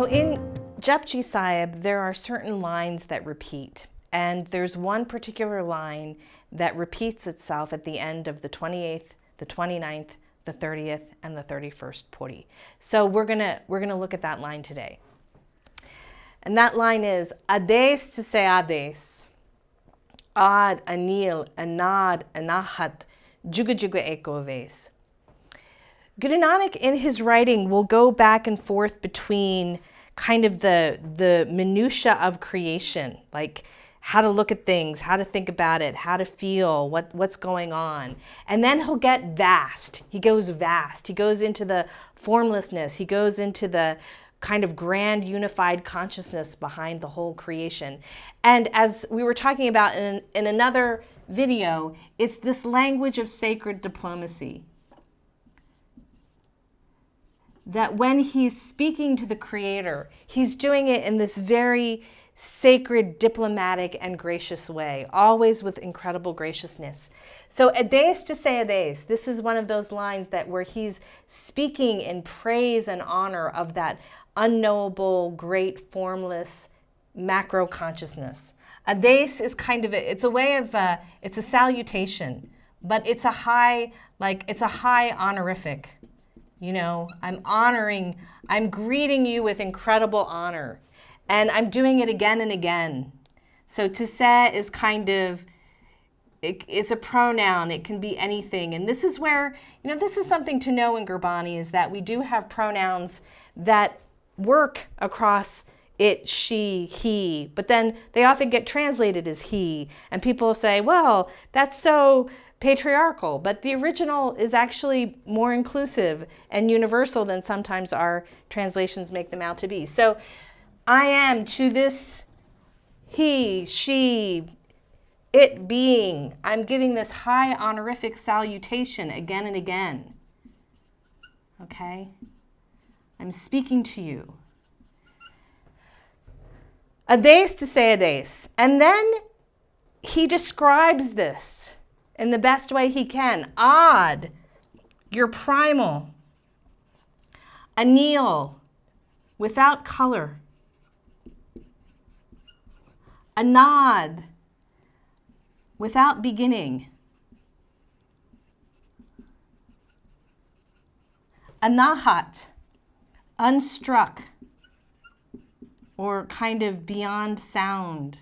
So in Japji Sahib, there are certain lines that repeat. And there's one particular line that repeats itself at the end of the 28th, the 29th, the 30th, and the 31st puri. So we're gonna look at that line today. And that line is Ades Tise Ades, Ad Anil Anad Anahat Juga Juga Eko Ves. Guru Nanak in his writing will go back and forth between kind of the minutia of creation, like how to look at things, how to think about it, how to feel, what's going on. And then he'll get vast. He goes vast. He goes into the formlessness. He goes into the kind of grand unified consciousness behind the whole creation. And as we were talking about in another video, it's this language of sacred diplomacy. That when he's speaking to the Creator, he's doing it in this very sacred, diplomatic, and gracious way, always with incredible graciousness. So Ades Tise Ades, this is one of those lines that where he's speaking in praise and honor of that unknowable, great, formless, macro consciousness. Ades is kind of it's a way of it's a salutation, but it's a high honorific. You know, I'm greeting you with incredible honor. And I'm doing it again and again. So tise is kind of, it's a pronoun. It can be anything. And this is where, this is something to know in Gurbani, is that we do have pronouns that work across it, she, he, but then they often get translated as he. And people say, well, that's so patriarchal, but the original is actually more inclusive and universal than sometimes our translations make them out to be. So I am to this he, she, it being, I'm giving this high honorific salutation again and again. Okay? I'm speaking to you. Ades Tise Ades. And then he describes this in the best way he can. Ad, you're primal. Anil, without color. Anad, without beginning. Anahat, unstruck, or kind of beyond sound.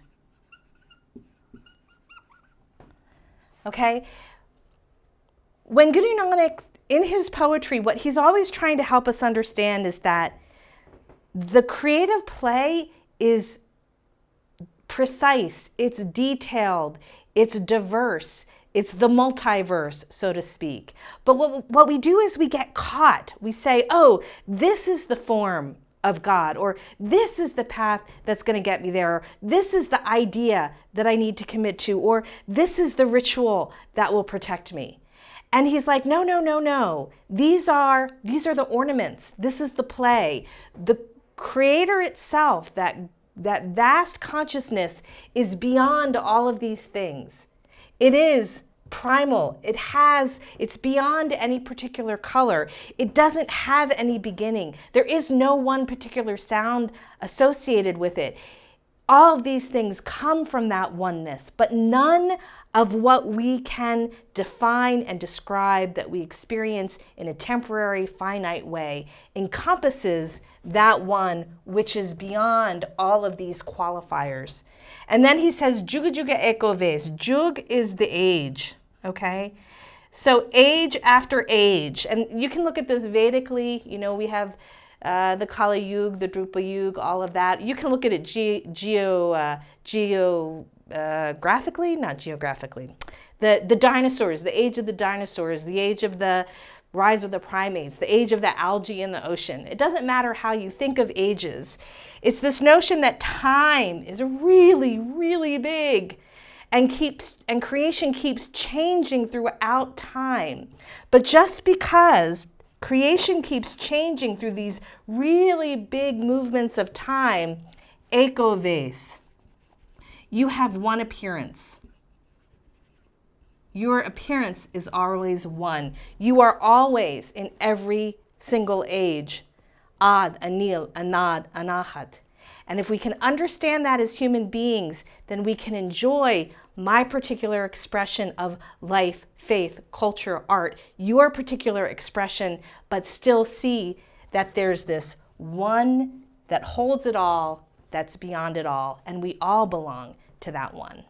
Okay? When Guru Nanak, in his poetry, what he's always trying to help us understand is that the creative play is precise, it's detailed, it's diverse, it's the multiverse, so to speak. But what we do is we get caught. We say, oh, this is the form of God, or this is the path that's going to get me there, or this is the idea that I need to commit to, or this is the ritual that will protect me. And he's like, no, no, no, no. These are the ornaments. This is the play. The Creator itself, that vast consciousness, is beyond all of these things. It is primal. It's beyond any particular color. It doesn't have any beginning. There is no one particular sound associated with it. All of these things come from that oneness, but none of what we can define and describe that we experience in a temporary, finite way encompasses that one which is beyond all of these qualifiers. And then he says, Juga Juga Eko Ves. Jug is the age, okay? So age after age. And you can look at this Vedically. We have the Kali Yuga, the Drupa Yuga, all of that. You can look at it geographically, not geographically. The dinosaurs, the age of the dinosaurs, the age of the rise of the primates, the age of the algae in the ocean. It doesn't matter how you think of ages. It's this notion that time is really, really big and creation keeps changing throughout time. But just because creation keeps changing through these really big movements of time, Eko Ves, you have one appearance. Your appearance is always one. You are always, in every single age, Ad, Anil, Anad, Anahat. And if we can understand that as human beings, then we can enjoy my particular expression of life, faith, culture, art, your particular expression, but still see that there's this one that holds it all, that's beyond it all, and we all belong to that one.